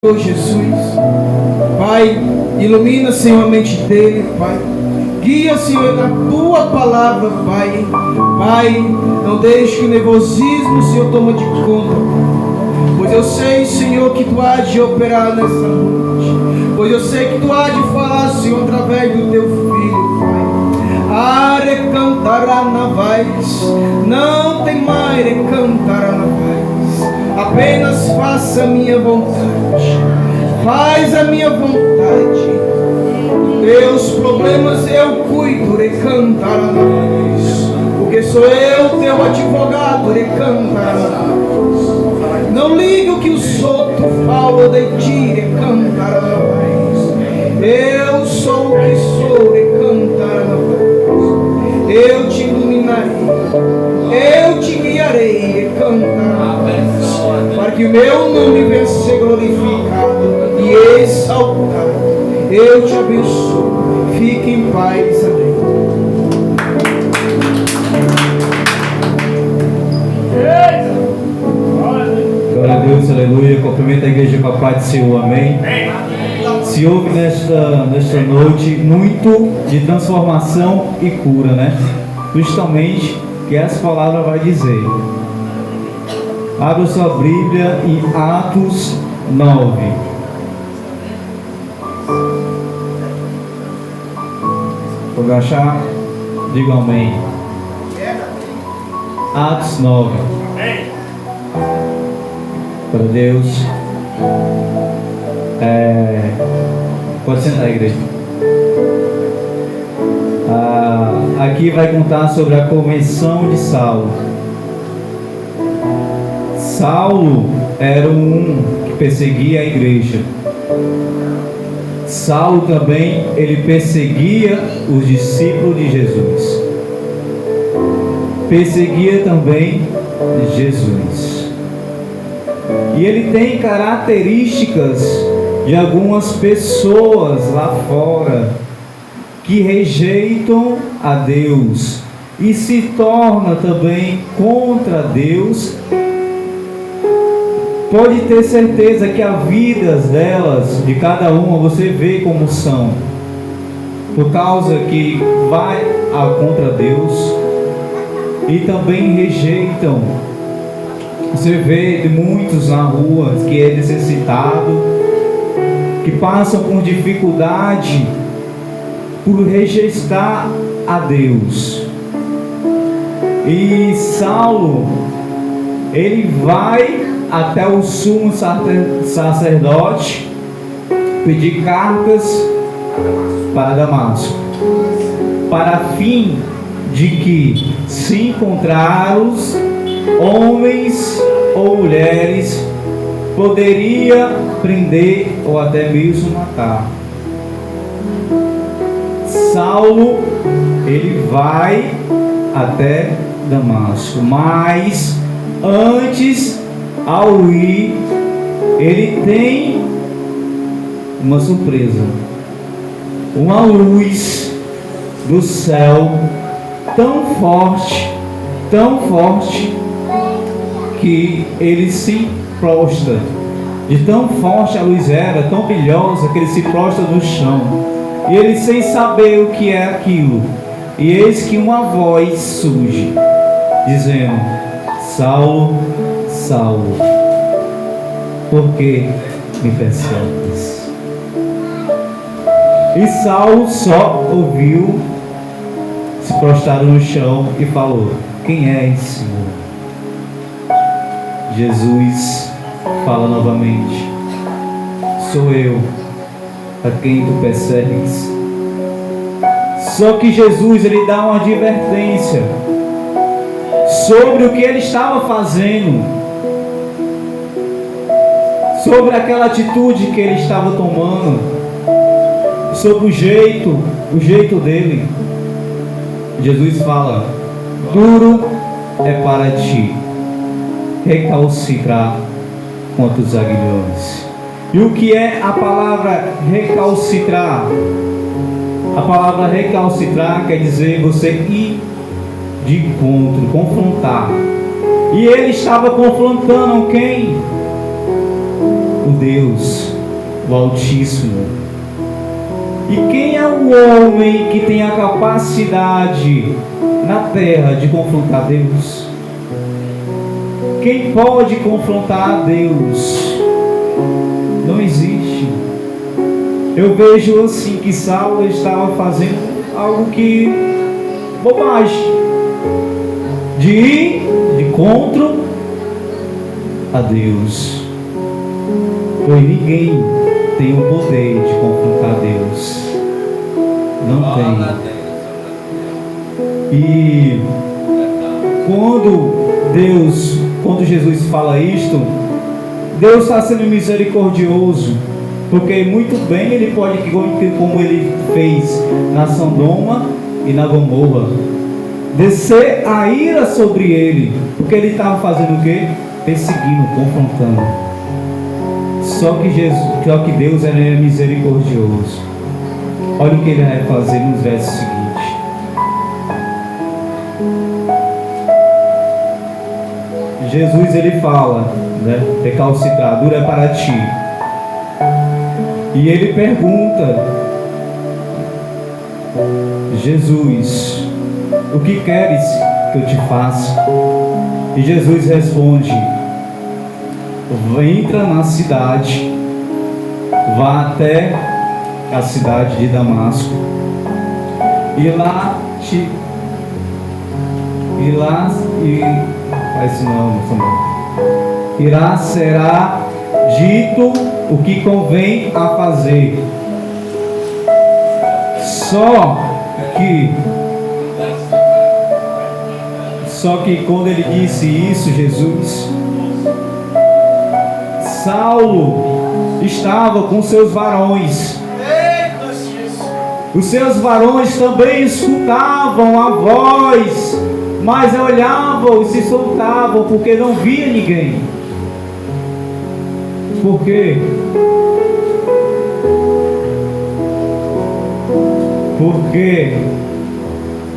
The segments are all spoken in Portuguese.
Senhor Jesus. Pai, ilumina, Senhor, a mente dele, Pai. Guia, Senhor, da tua palavra, Pai. Pai, não deixe que o nervosismo, Senhor, tome de conta. Pois eu sei, Senhor, que tu há de operar nessa noite. Pois eu sei que tu há de falar, Senhor, através do teu filho, Pai. Are cantará na voz, não tem mais cantará na voz. Apenas faça a minha vontade. Faz a minha vontade. Teus problemas eu cuido, recantará na voz. Porque sou eu teu advogado, recantará na voz. Não liga o que os outros falam de ti, recantará na voz. Eu sou o que sou, recantará na voz. Eu te iluminarei, eu te guiarei, recantará na voz. Para que o meu nome venha ser glorificado e exaltado. Eu te abençoo. Fique em paz. Amém. Glória a Deus, aleluia. Cumprimento a igreja com a paz do Senhor, amém. Se houve nesta noite muito de transformação e cura, né? Justamente que essa palavra vai dizer. Abra sua Bíblia em Atos 9. Vou achar? Diga amém. Atos 9. Para Deus. Pode sentar, igreja. Aqui vai contar sobre a conversão de Saulo. Saulo era um que perseguia a igreja. Saulo também, ele perseguia os discípulos de Jesus. Perseguia também Jesus. E ele tem características de algumas pessoas lá fora que rejeitam a Deus e se torna também contra Deus. Pode ter certeza que a vida delas, de cada uma, você vê como são, por causa que vai contra Deus e também rejeitam. Você vê de muitos na rua que é necessitado, que passam por dificuldade por rejeitar a Deus. E Saulo, ele vai até o sumo sacerdote pedir cartas para Damasco, para fim de que, se encontrados homens ou mulheres, poderia prender ou até mesmo matar. Saulo, ele vai até Damasco, mas antes, ao ir, ele tem uma surpresa. Uma luz do céu tão forte, que ele se prostra. De tão forte a luz era, tão brilhosa, que ele se prostra no chão. E ele sem saber o que é aquilo. E eis que uma voz surge, dizendo: Saulo, Saulo, por que me persegues? E Saulo só ouviu, se prostrar no chão e falou: quem és, Senhor? Jesus fala novamente: sou eu a quem tu persegues. Só que Jesus, ele dá uma advertência sobre o que ele estava fazendo, sobre aquela atitude que ele estava tomando, sobre o jeito dele. Jesus fala: duro é para ti recalcitrar contra os aguilhões. E o que é a palavra recalcitrar? A palavra recalcitrar quer dizer você ir de encontro, confrontar. E ele estava confrontando quem? O Deus. o Altíssimo. E quem é o homem que tem a capacidade na terra de confrontar Deus? Quem pode confrontar Deus? Não existe. Eu vejo assim que Saulo estava fazendo algo que bobagem, de ir de encontro a Deus. Pois ninguém tem o poder de confrontar Deus. Não tem. E quando Jesus fala isto, Deus está sendo misericordioso, porque muito bem Ele pode, como Ele fez na Sodoma e na Gomorra, descer a ira sobre ele, porque ele estava fazendo o quê? Perseguindo, confrontando. Só que Deus era misericordioso. Olha o que Ele vai fazer nos versos seguintes. Jesus, Ele fala, né? Recalcitradura é para ti. E Ele pergunta: Jesus, o que queres que eu te faça? E Jesus responde: entra na cidade, vá até a cidade de Damasco, será dito o que convém a fazer. Só que quando ele disse isso, Jesus, Saulo estava com seus varões. Os seus varões também escutavam a voz, mas olhavam e se soltavam, porque não via ninguém. Por quê? Porque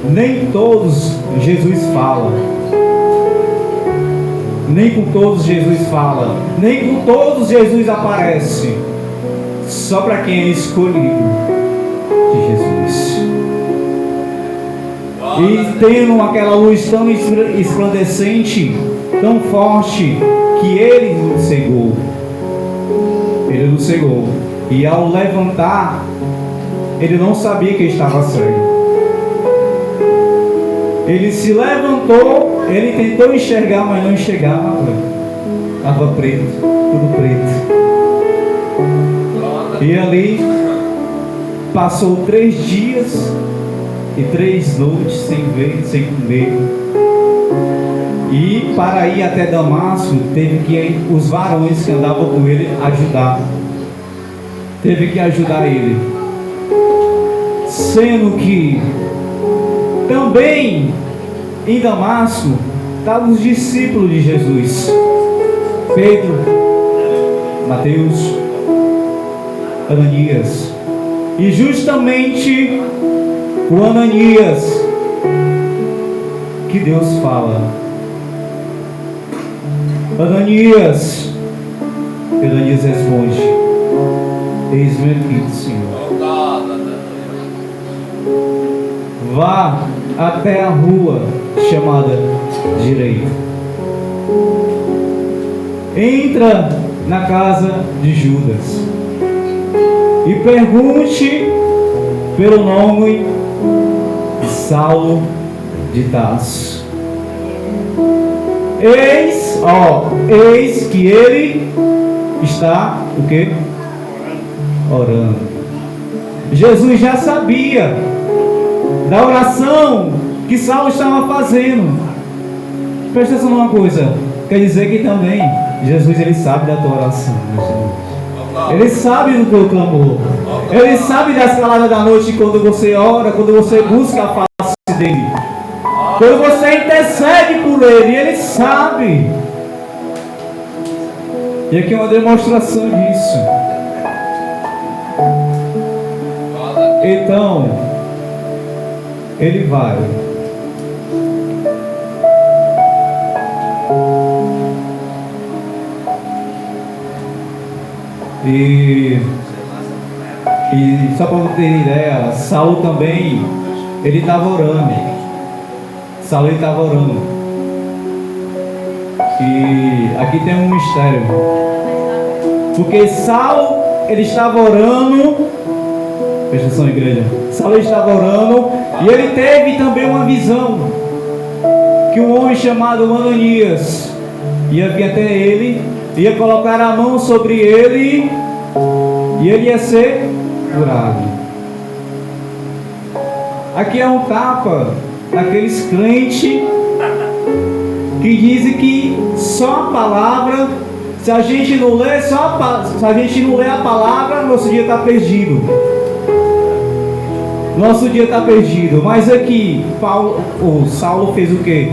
nem todos Jesus fala. Nem com todos Jesus fala. Nem com todos Jesus aparece. Só para quem é escolhido de Jesus. E tendo aquela luz tão resplandecente, tão forte, que Ele nos cegou. Ele nos cegou. E ao levantar, Ele não sabia que estava cego. Ele se levantou, ele tentou enxergar, mas não enxergava. Estava preto, tudo preto. E ali passou 3 dias e 3 noites sem ver, sem comer. E para ir até Damasco, teve que ir os varões que andavam com ele ajudar. Teve que ajudar ele. Sendo que também em Damasco estavam os discípulos de Jesus: Pedro, Mateus, Ananias. E justamente o Ananias que Deus fala: Ananias. Ananias responde: eis-me aqui, Senhor. Vá até a rua chamada direita. Entra na casa de Judas e pergunte pelo nome de Saulo de Tarso. Eis que ele está o quê? Orando. Jesus já sabia da oração que Saulo estava fazendo. Presta atenção numa coisa. Quer dizer que também Jesus, ele sabe da tua oração, meus irmãos. Ele sabe do teu clamor. Ele sabe das caladas da noite, quando você ora, quando você busca a face dele, quando você intercede por ele. Ele sabe. E aqui é uma demonstração disso. Então ele vai. E só para você ter ideia, Saulo também, ele estava orando. Saulo estava orando. E aqui tem um mistério. Porque Saulo, ele estava orando. Presta atenção, igreja. Saulo estava orando e ele teve também uma visão. Que um homem chamado Ananias ia vir até ele, ia colocar a mão sobre ele e ele ia ser curado. Aqui é um tapa daqueles crentes que dizem que só a palavra, se a gente não lê, se a gente não lê a palavra, nosso dia está perdido. Nosso dia está perdido. Mas aqui, Saulo fez o quê?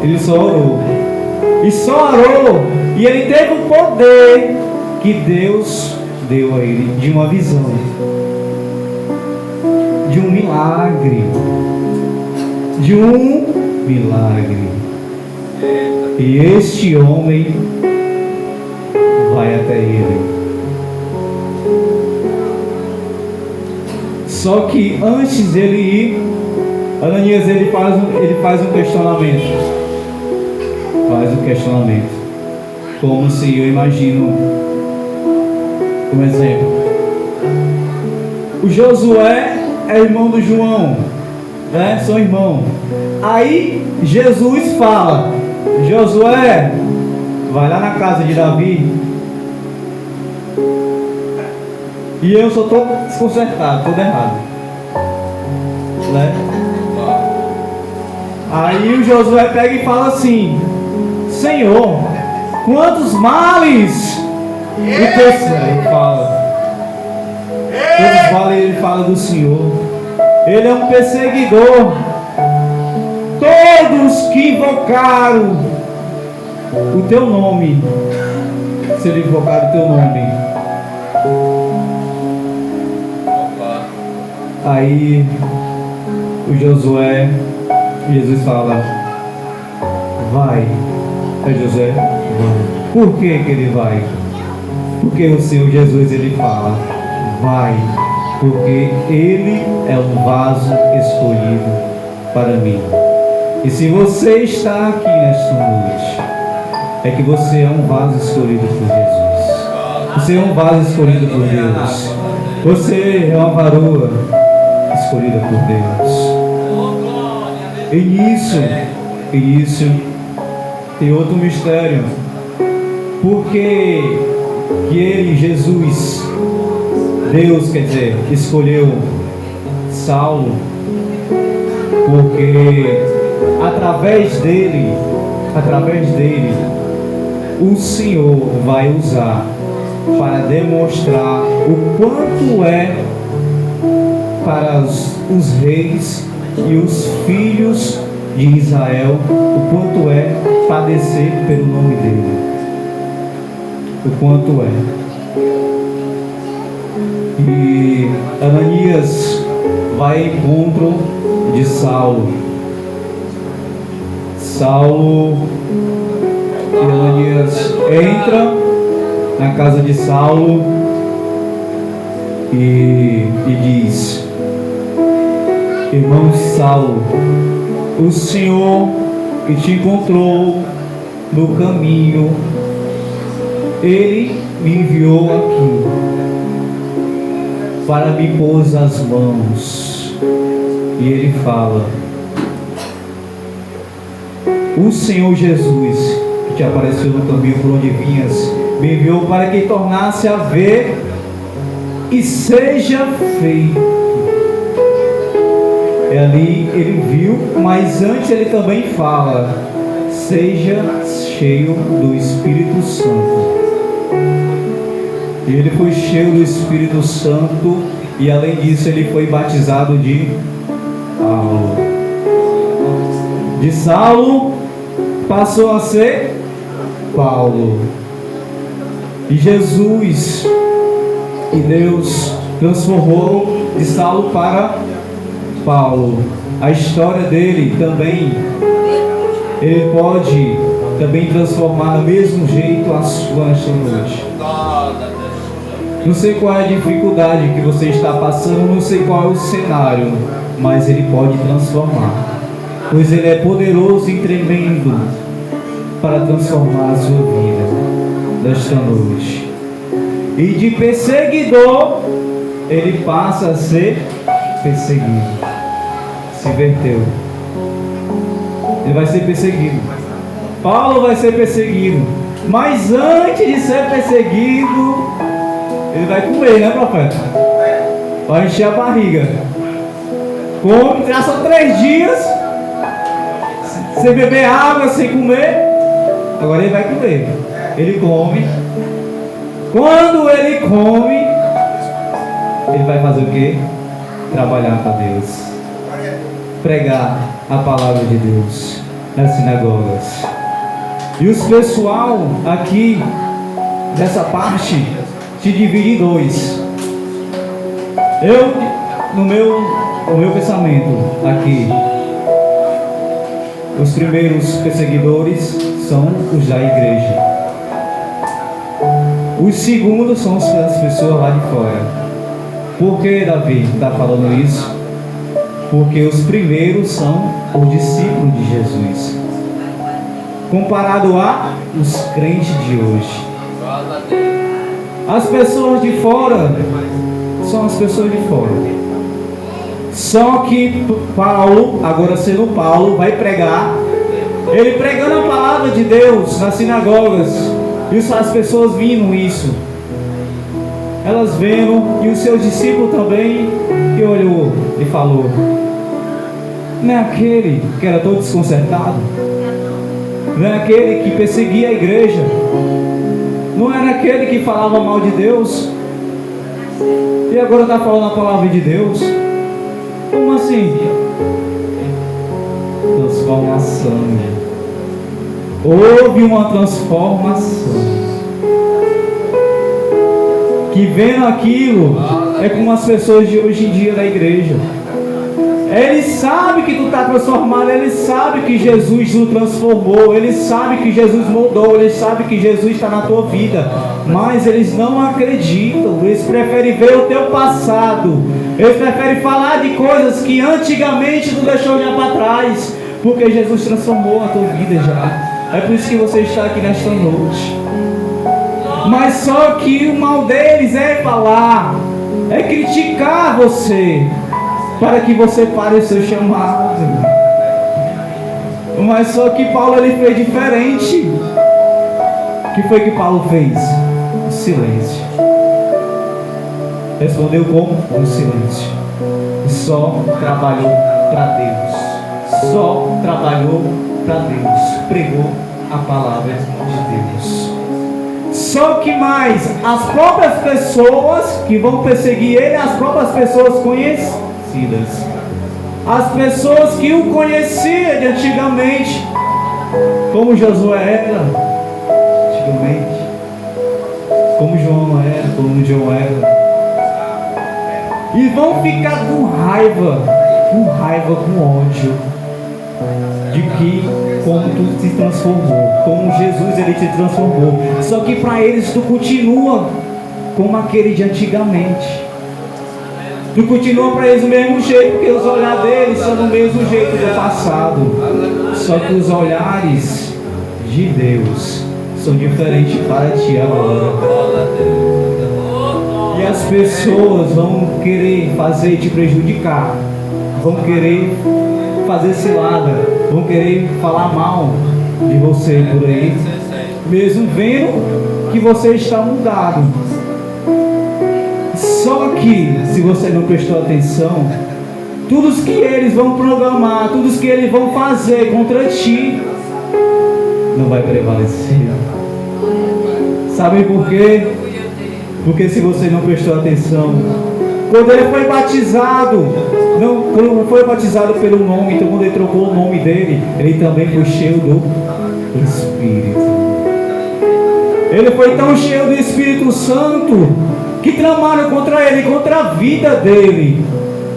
Ele só orou. E só orou. E ele teve o poder que Deus deu a ele, de uma visão, de um milagre, de um milagre. E este homem vai até ele. Só que antes dele ir, Ananias ele faz um questionamento. Faz um questionamento. Como se eu imagino, como exemplo, o Josué é irmão do João, né? São irmãos. Aí Jesus fala: Josué, vai lá na casa de Davi. E eu só estou desconcertado, tudo errado, né? Aí o Josué pega e fala assim: Senhor, quantos males o teu servo fala. Quantos males ele fala do Senhor. Ele é um perseguidor. Todos que invocaram o teu nome, se ele invocar o teu nome. Aí o Josué, Jesus fala: vai. Aí Josué vai. Por que ele vai? Porque o Senhor Jesus ele fala: vai, porque ele é um vaso escolhido para mim. E se você está aqui nesta noite, é que você é um vaso escolhido por Jesus. Você é um vaso escolhido por Deus. Você é uma varoa escolhida por Deus. E nisso tem outro mistério. Porque que ele, Jesus, Deus, quer dizer, escolheu Saulo, porque através dele, o Senhor vai usar para demonstrar o quanto é para os reis e os filhos de Israel, o quanto é padecer pelo nome dele, o quanto é. E Ananias vai ao encontro de Saulo. E Ananias entra na casa de Saulo e diz: irmão Saulo, o Senhor que te encontrou no caminho, Ele me enviou aqui para me pôr as mãos. E Ele fala: o Senhor Jesus que te apareceu no caminho por onde vinhas, me enviou para que tornasse a ver e seja feito. E ali ele viu, mas antes ele também fala: seja cheio do Espírito Santo. E ele foi cheio do Espírito Santo, e além disso ele foi batizado de Saulo. De Saulo passou a ser Paulo. E Jesus e Deus transformou de Saulo para Paulo. A história dele também, ele pode também transformar do mesmo jeito a sua nesta noite. Não sei qual é a dificuldade que você está passando, não sei qual é o cenário, mas Ele pode transformar, pois Ele é poderoso e tremendo para transformar a sua vida desta noite. E de perseguidor, ele passa a ser perseguido. Se inverteu. Ele vai ser perseguido. Paulo vai ser perseguido. Mas antes de ser perseguido, ele vai comer, né, profeta? Vai encher a barriga. Come, já são 3 dias sem beber água, sem comer. Agora ele vai comer. Ele come. Quando ele come, ele vai fazer o quê? Trabalhar para Deus. Pregar a palavra de Deus nas sinagogas. E os pessoal aqui dessa parte se divide em 2. Eu, no meu pensamento aqui, os primeiros perseguidores são os da igreja. Os segundos são as pessoas lá de fora. Por que Davi está falando isso? Porque os primeiros são os discípulos de Jesus, comparado a os crentes de hoje. As pessoas de fora são as pessoas de fora. Só que Paulo, agora sendo Paulo, vai pregar. Ele pregando a palavra de Deus nas sinagogas. Isso, as pessoas vindo isso. Elas vendo, e os seus discípulos também, e olhou e falou: não é aquele que era todo desconcertado? Não é aquele que perseguia a igreja? Não era aquele que falava mal de Deus? E agora está falando a palavra de Deus? Como assim? Transformação. Houve uma transformação. Que vendo aquilo é como as pessoas de hoje em dia da igreja. Ele sabe que tu está transformado, ele sabe que Jesus o transformou, ele sabe que Jesus mudou, ele sabe que Jesus está na tua vida, mas eles não acreditam, eles preferem ver o teu passado, eles preferem falar de coisas que antigamente tu deixou já para trás, porque Jesus transformou a tua vida já. É por isso que você está aqui nesta noite. Mas só que o mal deles é falar, é criticar você, para que você pare o seu chamado. Mas só que Paulo ele fez diferente. O que foi que Paulo fez? O silêncio. Respondeu como? O silêncio. E só trabalhou para Deus. Só trabalhou para Deus. Pregou a palavra de Deus. Só que mais, as próprias pessoas que vão perseguir ele, as próprias pessoas conhecidas, as pessoas que o conheciam de antigamente, como Josué era antigamente, como João era, e vão ficar com raiva, com ódio de que como tu se transformou, como Jesus ele te transformou. Só que para eles tu continua como aquele de antigamente. Tu continua para eles do mesmo jeito, porque os olhares deles são do mesmo jeito do passado. Só que os olhares de Deus são diferentes para ti agora. E as pessoas vão querer fazer te prejudicar, vão querer fazer cilada, vão querer falar mal de você por aí, mesmo vendo que você está mudado. Só que, se você não prestou atenção, tudo que eles vão programar, tudo que eles vão fazer contra ti, não vai prevalecer. Sabe por quê? Porque se você não prestou atenção, quando ele foi batizado, quando foi batizado pelo nome, então quando ele trocou o nome dele, ele também foi cheio do Espírito. Ele foi tão cheio do Espírito Santo que tramaram contra ele, contra a vida dele,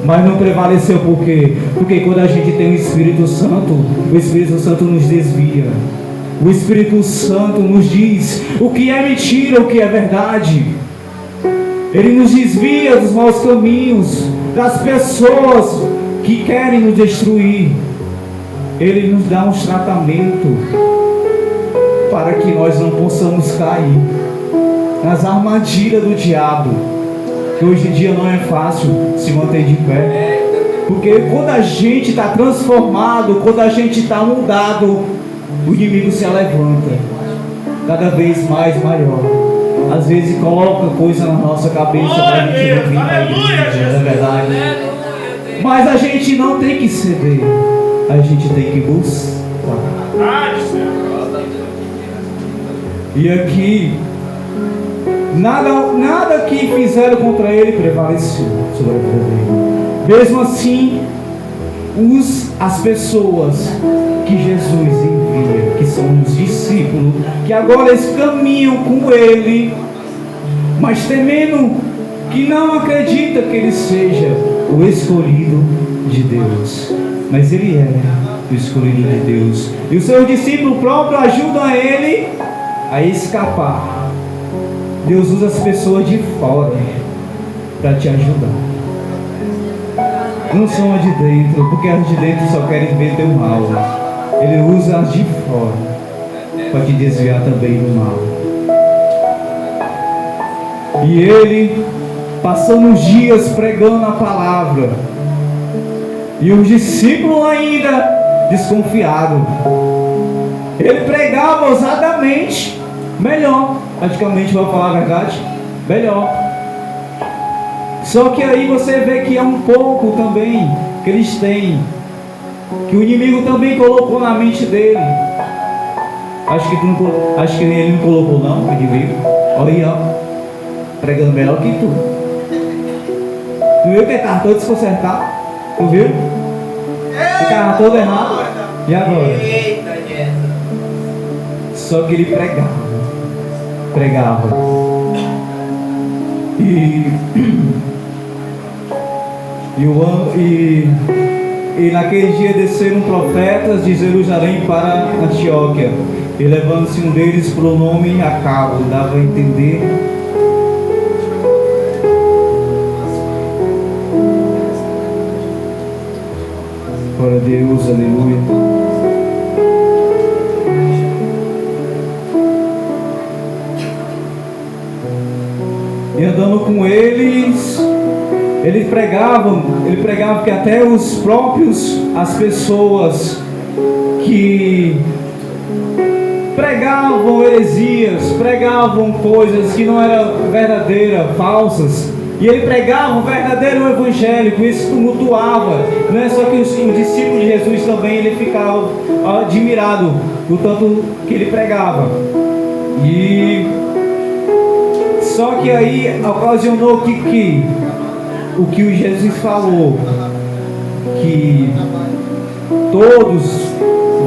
mas não prevaleceu. Por quê? Porque quando a gente tem o Espírito Santo nos desvia. O Espírito Santo nos diz o que é mentira, o que é verdade. Ele nos desvia dos maus caminhos, das pessoas que querem nos destruir. Ele nos dá um tratamento para que nós não possamos cair nas armadilhas do diabo, que hoje em dia não é fácil se manter de pé. Porque quando a gente está transformado, quando a gente está mudado, o inimigo se levanta cada vez mais maior. Às vezes coloca coisa na nossa cabeça para a gente não vir para a igreja, não é verdade? Mas a gente não tem que ceder, a gente tem que buscar. E aqui, nada que fizeram contra ele prevaleceu sobre a vida dele. Mesmo assim, as pessoas que Jesus envia, que são os discípulos, que agora eles caminham com ele, mas temendo que não acredita que ele seja o escolhido de Deus, mas ele é o escolhido de Deus, e os seus discípulos próprios ajudam ele a escapar. Deus usa as pessoas de fora para te ajudar, não são as de dentro, porque as de dentro só querem ver teu mal. Ele usa as de fora para te desviar também do mal. E ele passando os dias pregando a palavra, e os discípulos ainda desconfiados. Ele pregava ousadamente, melhor, praticamente, vou falar a verdade, melhor. Só que aí você vê que é um pouco também que eles têm, que o inimigo também colocou na mente dele. Acho que ele não colocou não, o inimigo. Olha aí, ó, pregando melhor que tu. Tu viu que ele estava todo desconcertado? Tu viu? Ele estava todo errado. E agora? Só que ele pregava. E naquele dia desceram profetas de Jerusalém para Antioquia, e levando-se um deles pelo nome Agabo, dava a entender glória a Deus, aleluia. E andando com eles, ele pregava que até as pessoas que pregavam heresias, pregavam coisas que não eram verdadeiras, falsas, e ele pregava o verdadeiro evangelho, com isso tumultuava. Não é só que os discípulos de Jesus também, ele ficava admirado do tanto que ele pregava. E só que aí ocasionou o que o Jesus falou, que todos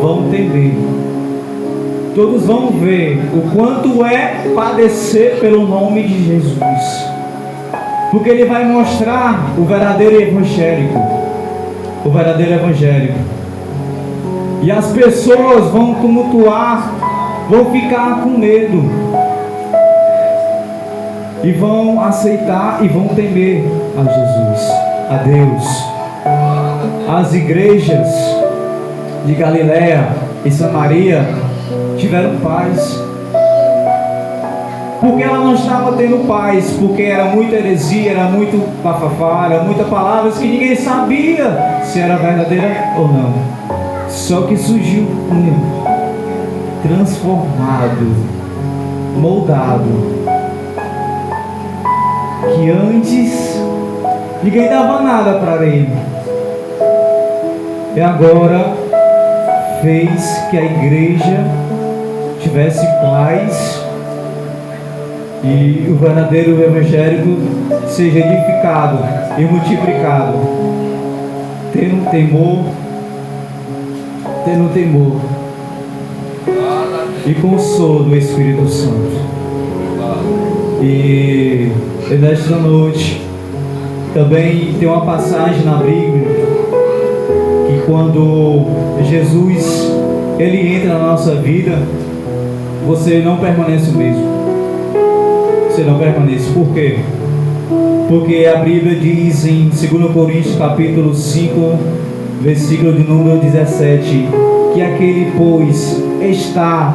vão temer, todos vão ver o quanto é padecer pelo nome de Jesus, porque ele vai mostrar o verdadeiro evangélico, e as pessoas vão tumultuar, vão ficar com medo, e vão aceitar e vão temer a Jesus, a Deus. As igrejas de Galiléia e Samaria tiveram paz, porque ela não estava tendo paz, porque era muita heresia, era muito bafafá, era muitas palavras que ninguém sabia se era verdadeira ou não. Só que surgiu um transformado, moldado, que antes ninguém dava nada para ele, e agora fez que a igreja tivesse paz, e o verdadeiro evangélico seja edificado e multiplicado, tendo temor e consolo do Espírito Santo. E nesta noite também tem uma passagem na Bíblia que quando Jesus ele entra na nossa vida, você não permanece o mesmo. Você não permanece. Por quê? Porque a Bíblia diz em 2 Coríntios capítulo 5, versículo de número 17, que aquele, pois, está,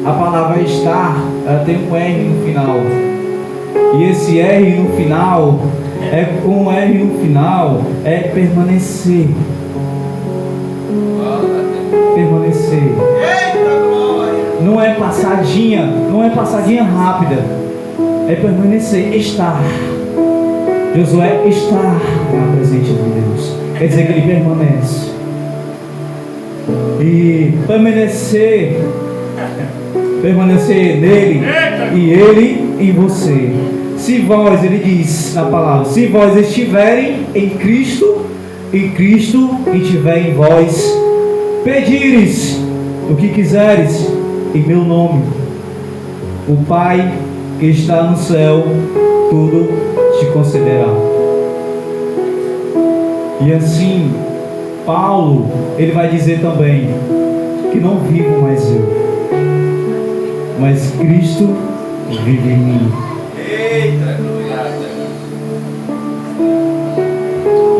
a palavra estar, ela tem um R no final, e esse R no final, com R no final, é permanecer. Permanecer. Não é passadinha, não é passadinha rápida, é permanecer, estar. Josué está na presença de Deus, quer dizer que ele permanece. E permanecer nele e ele em você. Se vós, ele diz na palavra, se vós estiverem em Cristo e estiver em vós, pedires o que quiseres em meu nome, o Pai que está no céu tudo te concederá. E assim Paulo, ele vai dizer também que não vivo mais eu, mas Cristo vive em mim. Eita, glória.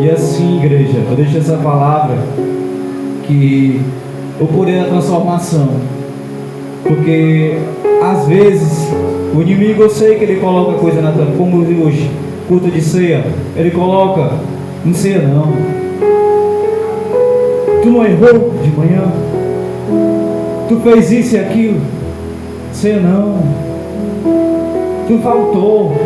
E assim, igreja, eu deixo essa palavra, que o poder da transformação, porque às vezes o inimigo, eu sei que ele coloca coisa na tua, como hoje, culto de ceia, ele coloca, não ceia não, tu não errou de manhã, tu fez isso e aquilo, ceia não, tu faltou,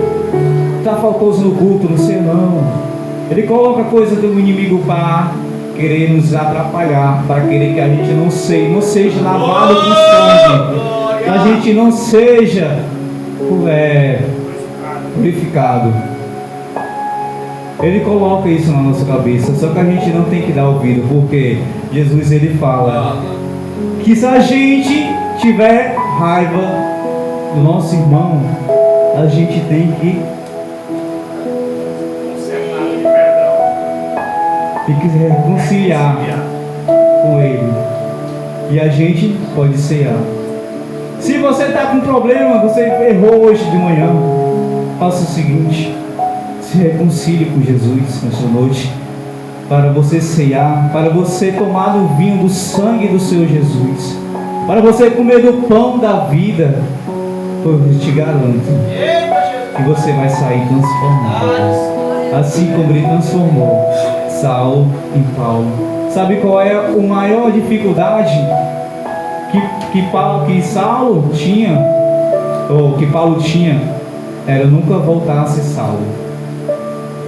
tá faltoso no culto, não ceia não. Ele coloca coisa do inimigo para querer nos atrapalhar, para querer que a gente não seja lavado com sangue, que a gente não seja purificado. Ele coloca isso na nossa cabeça, só que a gente não tem que dar ouvido, porque Jesus, ele fala que se a gente tiver raiva do nosso irmão, a gente tem que reconciliar com ele, e a gente pode cear. Se você está com problema, você errou hoje de manhã, faça o seguinte: se reconcilie com Jesus nessa noite, para você cear, para você tomar do vinho do sangue do Senhor Jesus, para você comer do pão da vida. Eu te garanto que você vai sair transformado, assim como ele transformou Saulo e Paulo. Sabe qual é a maior dificuldade que Saulo tinha, ou que Paulo tinha? Era nunca voltar a ser Saulo.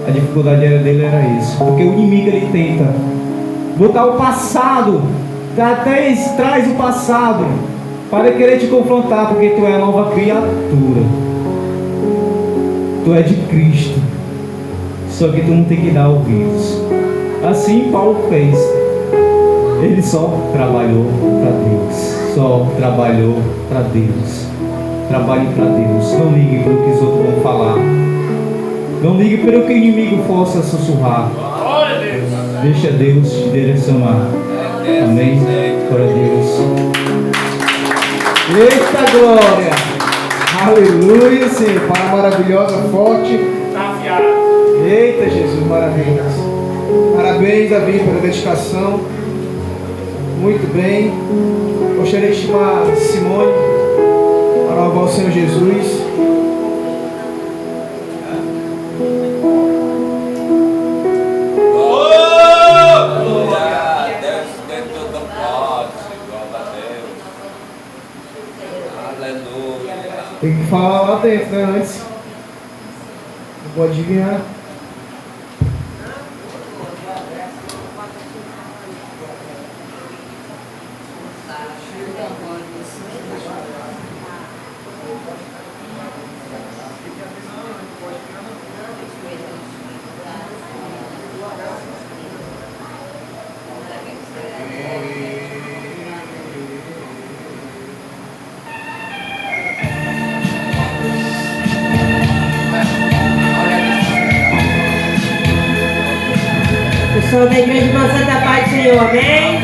A dificuldade dele era isso, porque o inimigo, ele tenta botar o passado, até traz o passado para querer te confrontar, porque tu é a nova criatura, tu é de Cristo, só que tu não tem que dar ouvidos. Assim Paulo fez. Ele só trabalhou para Deus. Só trabalhou para Deus. Trabalhe para Deus. Não ligue para o que os outros vão falar. Não ligue para o que o inimigo possa sussurrar. Deixa Deus te direcionar. Amém? Glória a Deus. Eita glória! Aleluia, Senhor. Palavra maravilhosa, forte. Eita Jesus, maravilhoso. Parabéns, Davi, pela dedicação. Muito bem. Gostaria de chamar Simone para louvar o Senhor Jesus. Tem que falar lá dentro, né? Antes. Não pode adivinhar. Pessoal da igreja de Santa Paz do Senhor, amém?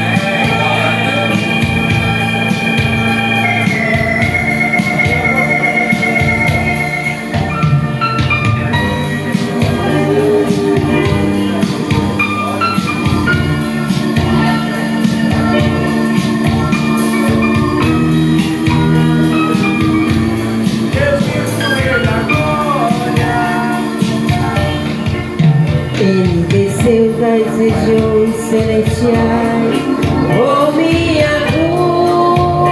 regiões celestiais, oh minha culpa,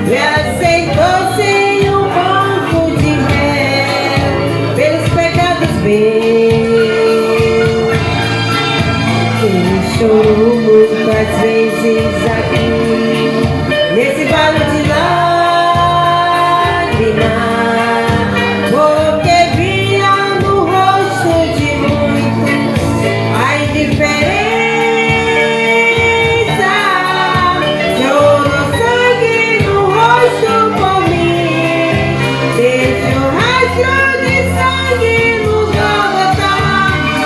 me aceitou sem um banco de réu, pelos pecados meus. Ele chorou muitas vezes aqui, nesse vale de lágrimas, porque via no rosto de muitos a indiferença. Chorou sangue no rosto por mim, deixou rastro de sangue no Gólgota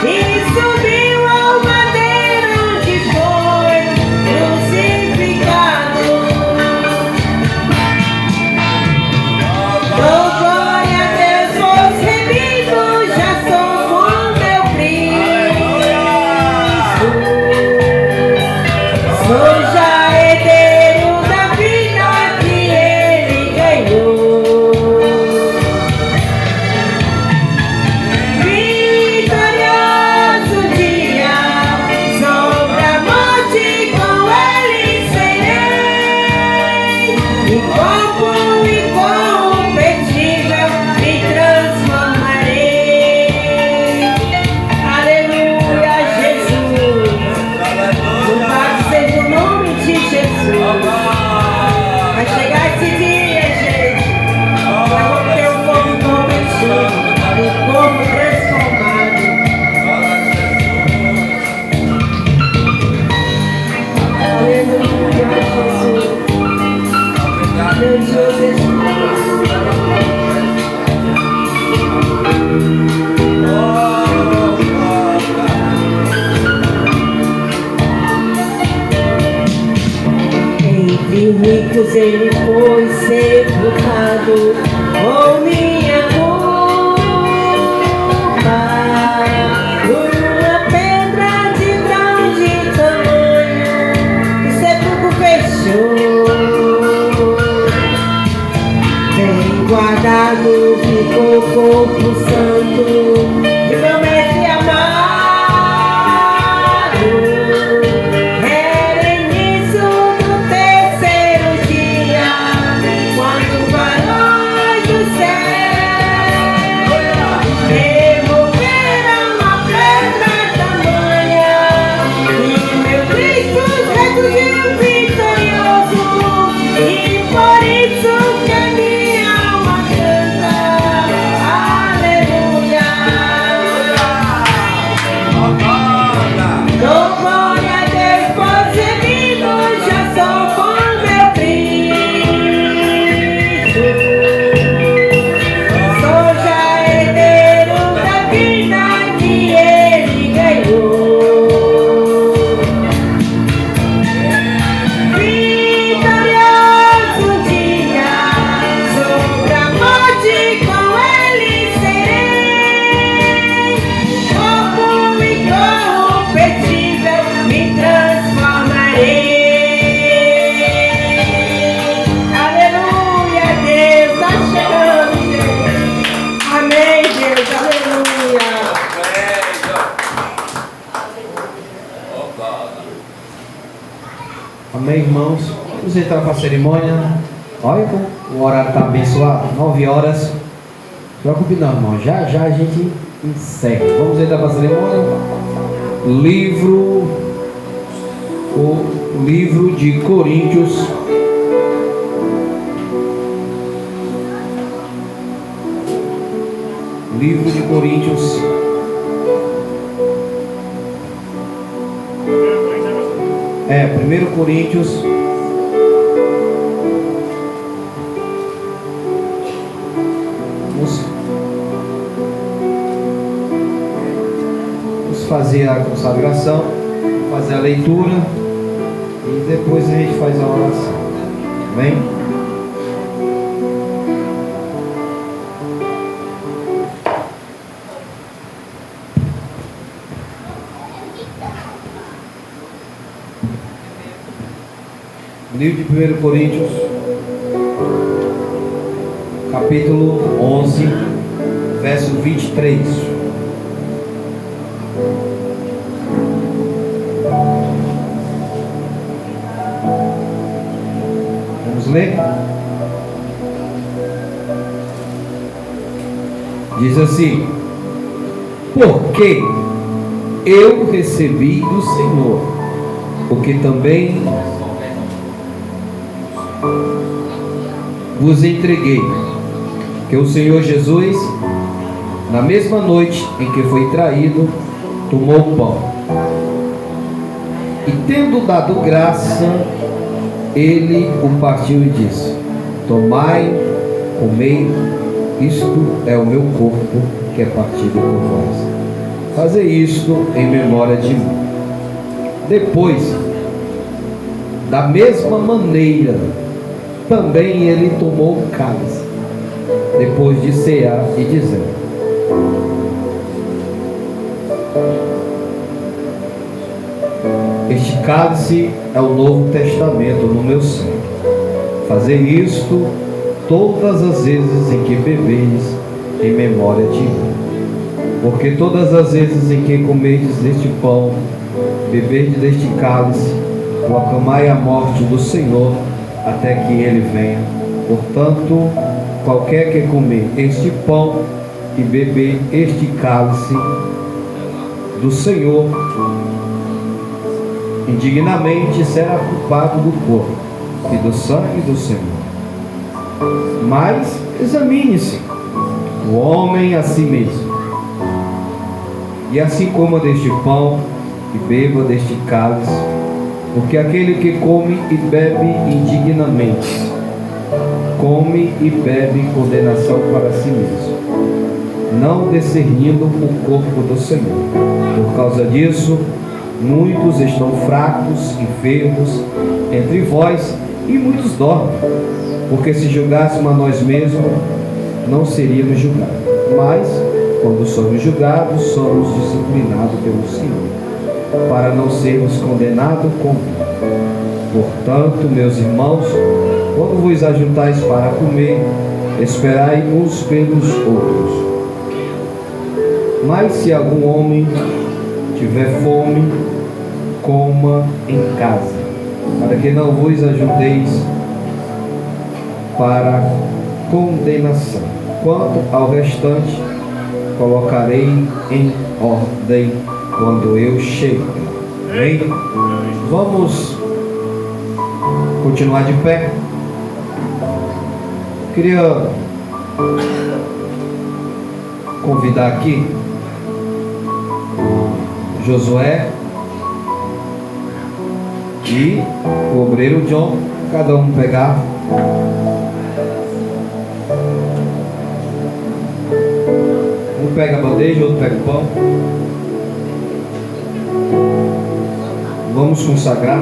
e subiu ao madeiro onde foi crucificado. Dou glória a Deus, pois remido já sou com meu Cristo. Sou já herdeiro da vida que Ele ganhou. Vitorioso dia, sobre a morte com Ele serei, e corpo incorruptível me transformarei. Aleluia, Jesus. Louvado seja o nome de Jesus. Vai chegar esse dia, gente. Vai ter um povo convertido, um povo transformado. Aleluia, Jesus. Meu Deus, entre ricos ele foi sepultado, oh minha culpa, uma pedra de grande tamanho, o sepulcro fechou, bem guardado ficou o corpo santo de meu mestre amado. Era início do terceiro dia, quando varões do céu removeram a pedra tamanha, e meu Cristo ressurgiu vitorioso, e por isso que a minha alma canta. Aleluia. Dou glória a Deus, pois remido já sou com meu Cristo. Sou já herdeiro da vida que Ele ganhou. Vitorioso dia, sobre a morte com Ele serei, corpo incorruptível me transformarei. Aleluia, Deus está chegando, gente. Amém, Deus, aleluia. Amém, irmãos? Vamos entrar para a cerimônia. Olha como o horário está abençoado. 9 horas. Não se preocupe não, irmão. Já já a gente encerra. Vamos entrar para a cerimônia. O livro de Coríntios. Livro de Coríntios. É, 1 Coríntios. Vamos fazer a consagração, fazer a leitura e depois a gente faz a oração. Amém? Livro de 1 Coríntios, capítulo 11, verso 23. Vamos ler? Diz assim: porque eu recebi do Senhor o que também vos entreguei, que o Senhor Jesus, na mesma noite em que foi traído, tomou o pão e, tendo dado graça, ele o partiu e disse: tomai, comei, isto é o meu corpo que é partido por vós. Fazei isto em memória de mim. Depois, da mesma maneira, também ele tomou o cálice, depois de cear, e dizendo: este cálice é o Novo Testamento no meu sangue. Fazei isto todas as vezes em que bebeis, em memória de mim. Porque todas as vezes em que comerdes deste pão, beberdes deste cálice, proclamai a morte do Senhor até que ele venha. Portanto, qualquer que comer este pão e beber este cálice do Senhor indignamente, será culpado do corpo e do sangue do Senhor. Mas examine-se o homem a si mesmo, e assim coma deste pão e beba deste cálice, porque aquele que come e bebe indignamente, come e bebe condenação para si mesmo, não discernindo o corpo do Senhor. Por causa disso, muitos estão fracos, enfermos entre vós, e muitos dormem. Porque se julgássemos a nós mesmos, não seríamos julgados. Mas, quando somos julgados, somos disciplinados pelo Senhor, para não sermos condenados com Ele. Portanto, meus irmãos, quando vos ajuntais para comer, esperai uns pelos outros. Mas se algum homem tiver fome, coma em casa, para que não vos ajunteis para condenação. Quanto ao restante, colocarei em ordem quando eu chegar. Amém? Vamos continuar de pé. Queria convidar aqui Josué e o obreiro John, cada um pegar um pega a bandeja, outro pega o pão. Vamos consagrar.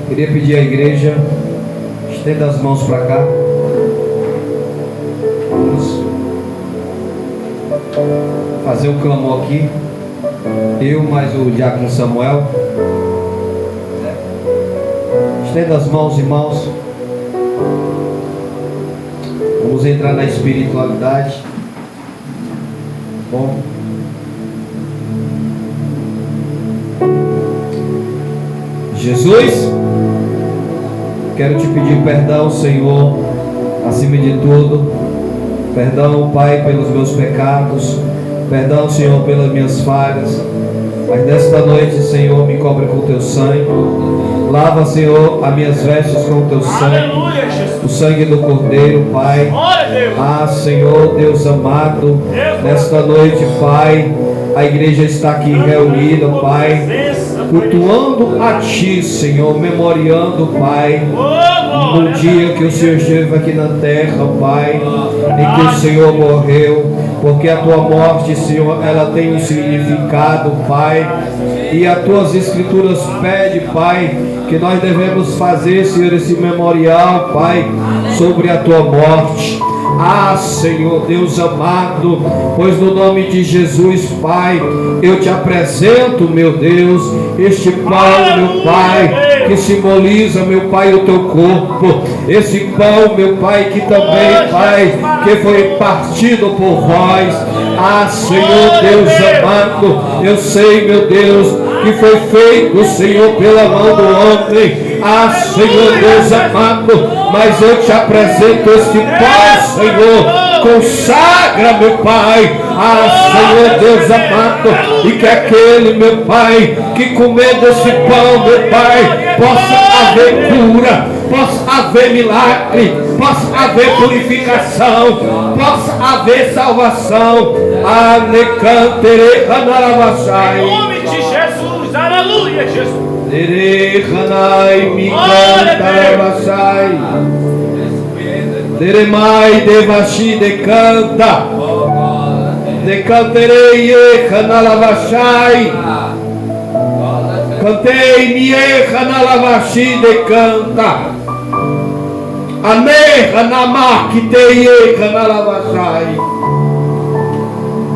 Queria pedir à igreja, estenda as mãos para cá. Vamos fazer um clamor aqui. Eu mais o diácono Samuel. Estenda as mãos, irmãos. Vamos entrar na espiritualidade. Bom. Jesus, quero te pedir perdão, Senhor, acima de tudo. Perdão, Pai, pelos meus pecados. Perdão, Senhor, pelas minhas falhas. Mas nesta noite, Senhor, me cobre com o teu sangue. Lava, Senhor, as minhas vestes com o teu sangue. Aleluia, Jesus. O sangue do Cordeiro, Pai. Glória a Deus. Ah, Senhor, Deus amado, nesta noite, Pai, a igreja está aqui reunida, Pai, cultuando a Ti, Senhor, memoriando, Pai, no dia que o Senhor esteve aqui na terra, Pai, em que o Senhor morreu, porque a Tua morte, Senhor, ela tem um significado, Pai, e as Tuas Escrituras pedem, Pai, que nós devemos fazer, Senhor, esse memorial, Pai, sobre a Tua morte. Ah, Senhor Deus amado, pois no nome de Jesus, Pai, eu te apresento, meu Deus, este pão, meu Pai, que simboliza, meu Pai, o teu corpo. Esse pão, meu Pai, que também, Pai, que foi partido por vós. Ah, Senhor Deus amado, eu sei, meu Deus, que foi feito, Senhor, pela mão do homem. Ah, Senhor Deus amado, mas eu te apresento este pão, Senhor. Consagra, meu Pai. Ah, Senhor Deus amado, e que aquele, meu Pai, que comer desse pão, meu Pai, possa haver cura, possa haver milagre, possa haver purificação, possa haver salvação. Ah, necantere canarabachai. Em nome de Jesus, aleluia, Jesus. Derejanai mi cantarabachai. Deremai devashi decanta. Decanterei canalabachai. Cantei nie canalavashi decanta. Aneha namakitei canalabachai.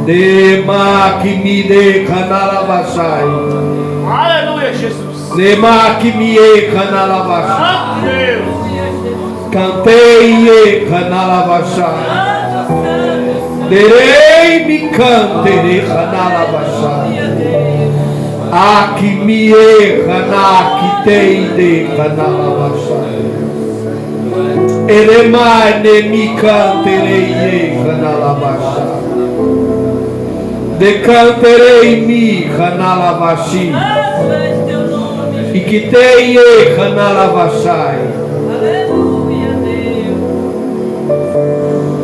Demakimide canalabachai. Aleluia, Jesus. Demakimie canalabachai. Santo Deus. Cantei canalabachai. Derei mi cantere canalabachai. Akimie canakitei de canalabachai. Eremai ne mi canterei canalabachai. Decanterei mi canalabashi. Ikitei canalabachai.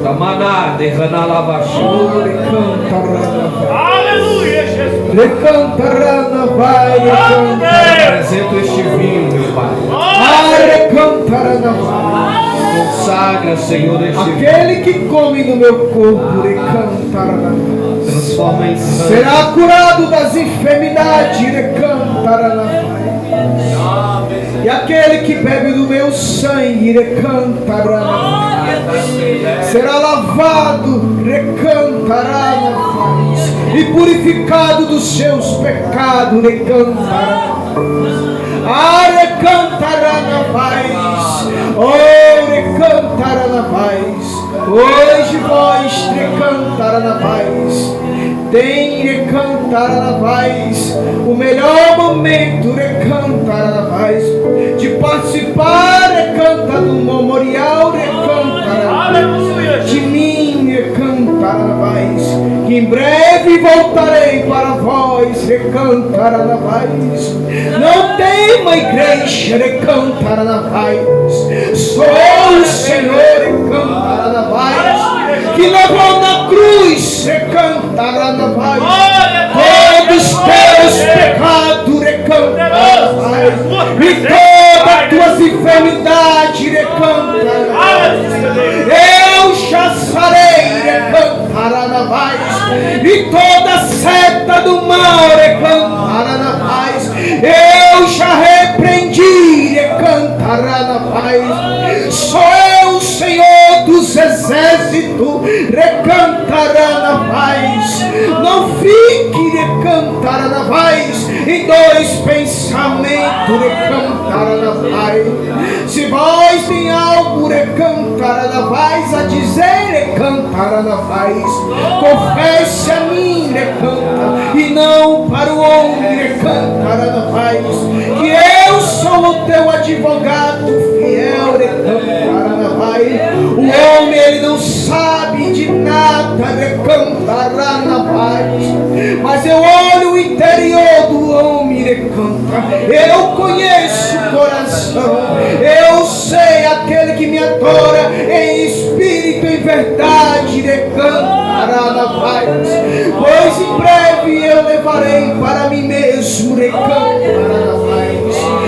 Tamaná de canalabashi. Aleluia, Jesus. Recantarana vai, Apresento este vinho, meu Pai. recantarana vai. Consagra, Senhor, este vinho. Aquele que come no meu corpo, recantarana vai. Transforma em sangue. Será curado das enfermidades, recantarana vai. E aquele que bebe do meu sangue, recantarana vai. Será lavado, recantarana vai. E purificado dos seus pecados, recantarana vai. Recantarana vai. Oh, recantarana vai. Hoje vós, recantarana vai. Tem recantarana vai. O melhor momento, recantarana vai. De participar, recanta do memorial, recantarana vai. De mim, recantarana vai. Que em breve voltarei para vós, recantarana vai. Não tema, igreja, recantarana vai. Sou eu, o Senhor, recantarana vai. Que levou na cruz, recantarana vai. Todos os teus pecados, recantarana vai. E todas as tuas enfermidades, recantarana vai. Eu já sarei, recantarana vai. E toda seta do mal, recantarana vai. Eu já repreendi, recantarana vai. Sou eu, Senhor dos exércitos, recantarana vai. Não fique, recantarana vai, em dois pensamentos, recantarana vai. Se vós tem algo, recantarana vai, a dizer, recantarana vai. Confesse a mim, recanta, e não para o homem, recantarana vai. Que eu sou o teu advogado fiel, recantarana vai. O homem, ele não sabe de nada, recantarana vai. Mas eu olho o interior do homem, recanta. Eu conheço o coração. Eu sei aquele que me adora em espírito e em verdade, recantarana vai. Pois em breve eu levarei para mim mesmo, recantarana vai.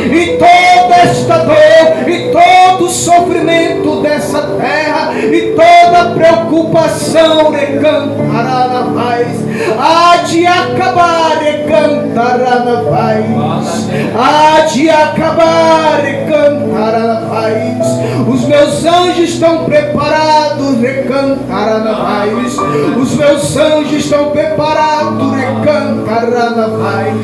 E toda esta dor, e todo o sofrimento dessa terra, e toda preocupação, recantarana vai. Há de acabar, recantarana vai. Há de acabar, recantarana vai. Os meus anjos anjos estão preparados, recantaranavais. Os meus anjos estão preparados, recantaranavais.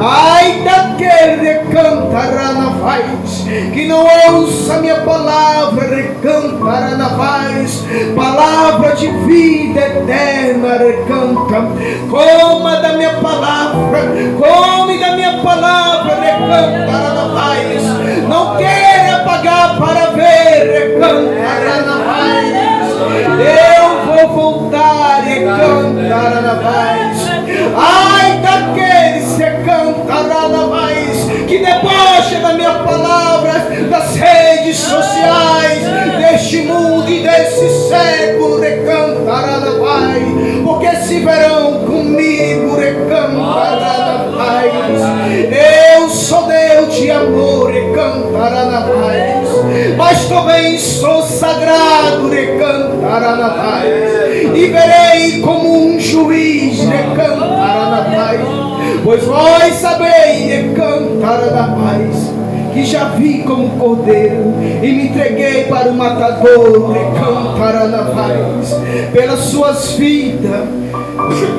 Ai daquele recantaranavais que não ouça minha palavra, recantaranavais. Palavra de vida eterna, recanta. Coma da minha palavra, come da minha palavra, recantaranavais. Não queira pagar para ver, recantaranavais. Eu vou voltar, recantaranavais. Ai daqueles recantaranavais que debocham da minha palavra, das redes sociais, deste mundo e desse século, recantaranavais. Porque se verão comigo, recantaranavais. Eu sou Deus de amor, recantaranavais. Mas também sou sagrado, recantaranavais. E verei como um juiz, recantaranavais. Pois vós sabeis, recantaranavais, que já vi como cordeiro e me entreguei para o matador, recantaranavais. Pelas suas vidas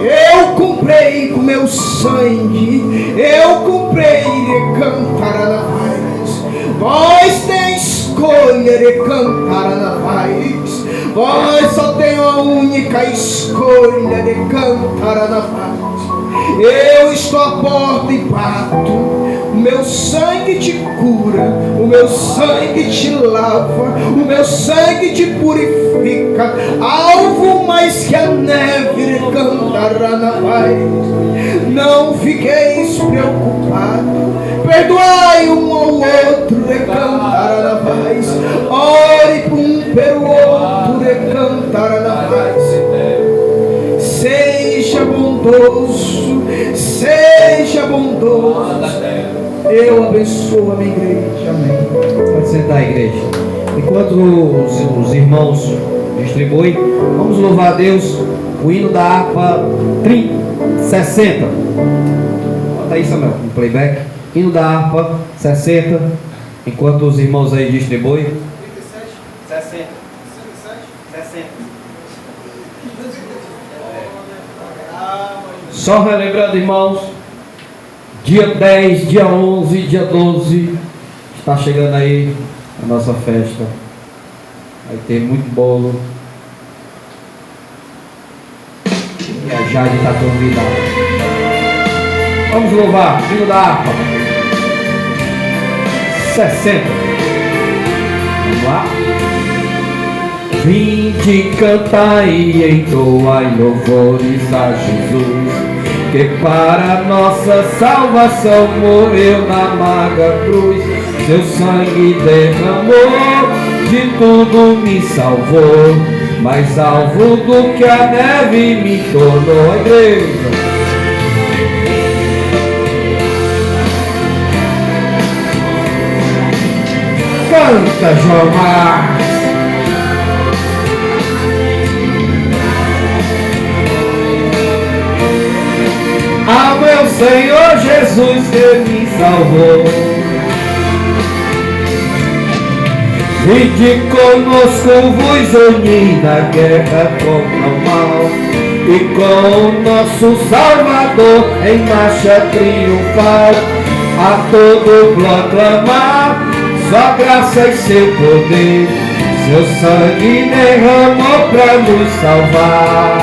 eu comprei com meu sangue, eu comprei, recantaranavais. Vós tem escolha, recantaranavais. Vós só tem a única escolha, recantaranavais. Eu estou à porta e bato. O meu sangue te cura, o meu sangue te lava, o meu sangue te purifica. Alvo mais que a neve, recantaranavais. Não fiqueis preocupados, perdoai um ao outro, recantaranavais. Ore um pelo outro, recantaranavais. Seja bondoso, seja bondoso. Eu abençoo a minha igreja, amém. Pode sentar, igreja. Enquanto os irmãos distribuem, vamos louvar a Deus. O hino da harpa 60. Bota aí, Samuel, no playback. Hino da harpa 60. Enquanto os irmãos aí distribuem. 60. Só relembrando, irmãos, dia 10, dia 11, dia 12, está chegando aí a nossa festa. Vai ter muito bolo. E a Jade está convidada. Vamos louvar, hino da harpa 60. Vamos lá. Vinde, cantai e entoai louvores a Jesus, que para nossa salvação morreu na amarga cruz. Seu sangue derramou, de tudo me salvou, mais alvo do que a neve me tornou. A igreja. Canta, João Marcos. Ao meu Senhor Jesus que me salvou. Vinde conosco vos unir na guerra contra o mal, e com o nosso Salvador em marcha triunfal, a todo proclamar sua graça e seu poder. Seu sangue derramou para nos salvar.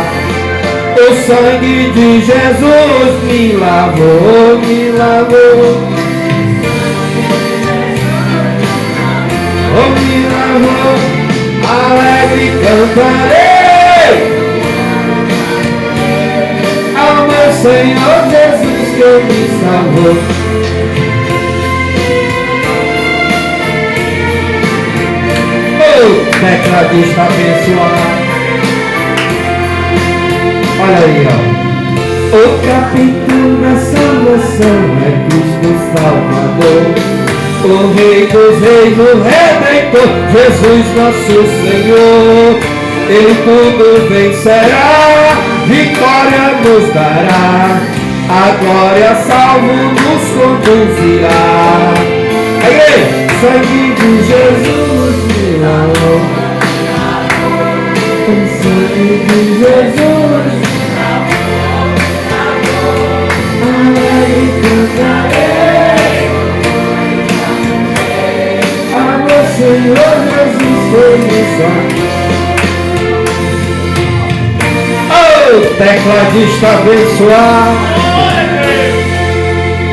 O sangue de Jesus me lavou, me lavou. Oh, me lavou, alegre cantarei ao meu Senhor Jesus que me salvou. Oh, tecladista abençoado. Olha aí, ó. O capitão da salvação é Cristo Salvador, o Rei dos Reis, o Redentor, Jesus nosso Senhor. Ele tudo vencerá, vitória nos dará, a glória salvo nos conduzirá. Aí, sangue de Jesus me lavou. de Jesus. Ai, cantarei. Amor, Senhor Jesus, Senhor. Oh, tecladista abençoado.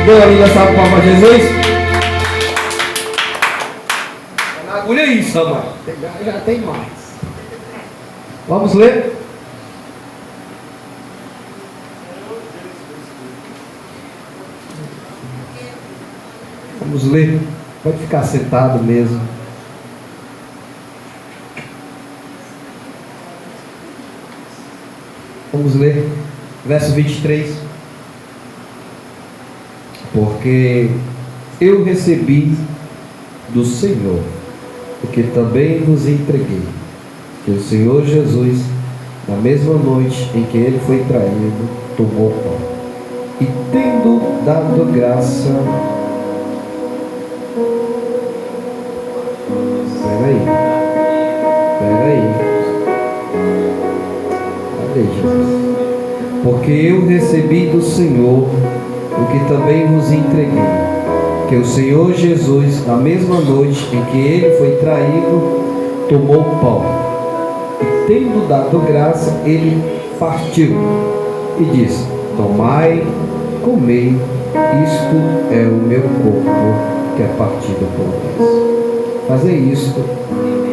Glória dessa palma a Jesus. Olha isso, amado. Já tem mais. Vamos ler? Vamos ler. Pode ficar sentado mesmo. Vamos ler. Verso 23. Porque eu recebi do Senhor o que também vos entreguei, que o Senhor Jesus, na mesma noite em que ele foi traído, tomou pão e, tendo dado graça, peraí, cadê Jesus? Porque eu recebi do Senhor o que também vos entreguei, que o Senhor Jesus, na mesma noite em que ele foi traído, tomou o pão e, tendo dado graça, ele partiu e disse: tomai, comei, isto é o meu corpo que é partido por vós. Fazei isto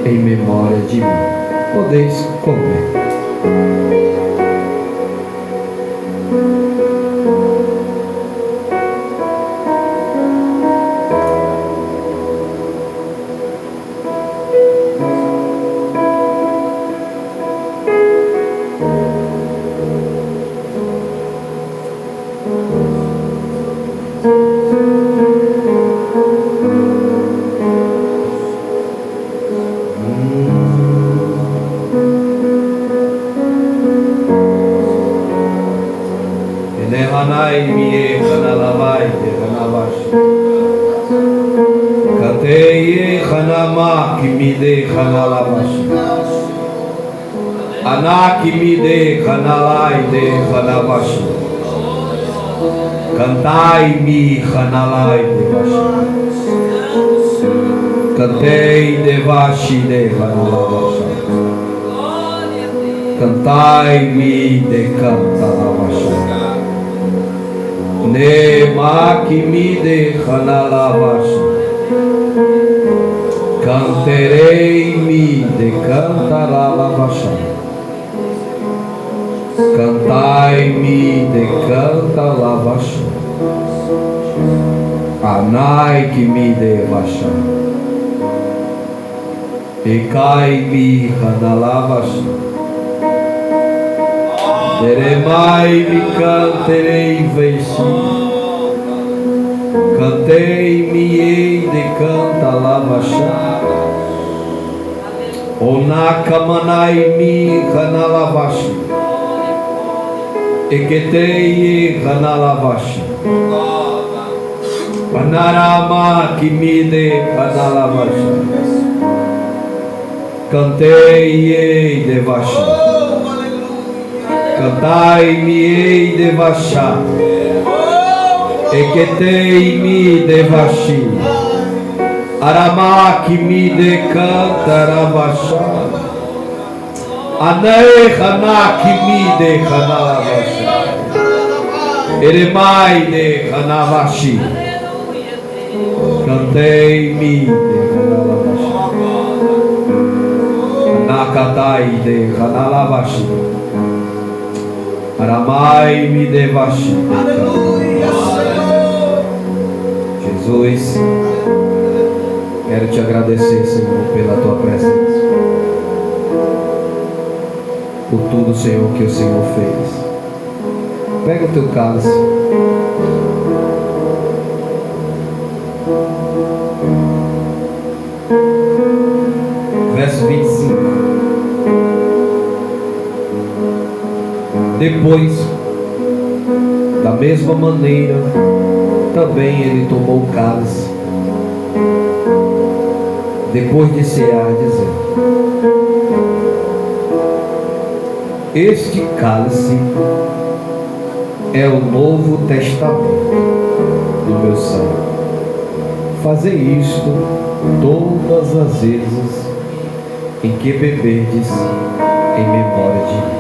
em memória de mim. Podeis comer. Cantai-me, Hanalai Devashi. Cantei Devashi de Hanalavashi. Cantai-me de Cantalavashi. Nemakimi de Hanalavashi. Canterei-me de Cantalavashi. Cantai-me de Cantalavashi. Anai-me de Vashi. Ecai-me Hanalavashi. Teremai-me canterei Veshi. Cantei-me de Cantalavashi. Onakamanai-me Hanalavashi. Eketei Hanalavashi. Panarama Kimide Hanalavashi. Cantei Devashi. Cantai-me Devashi. Eketei-me Devashi. Arama Kimide Cantaravashi. Anei Hanakimi de Hanalavashi. Eremai de Hanavashi. Cantei-me de Hanalavashi. Nakatai de Hanalavashi. Aramai-me de Vashi. Jesus, quero te agradecer, Senhor, pela tua presença. Por tudo, Senhor, que o Senhor fez. Pega o teu cálice. Verso 25. Depois, da mesma maneira, também ele tomou o cálice, depois de cear, dizendo: Este cálice é o Novo Testamento do meu sangue. Fazei isto todas as vezes em que beberdes em memória de mim.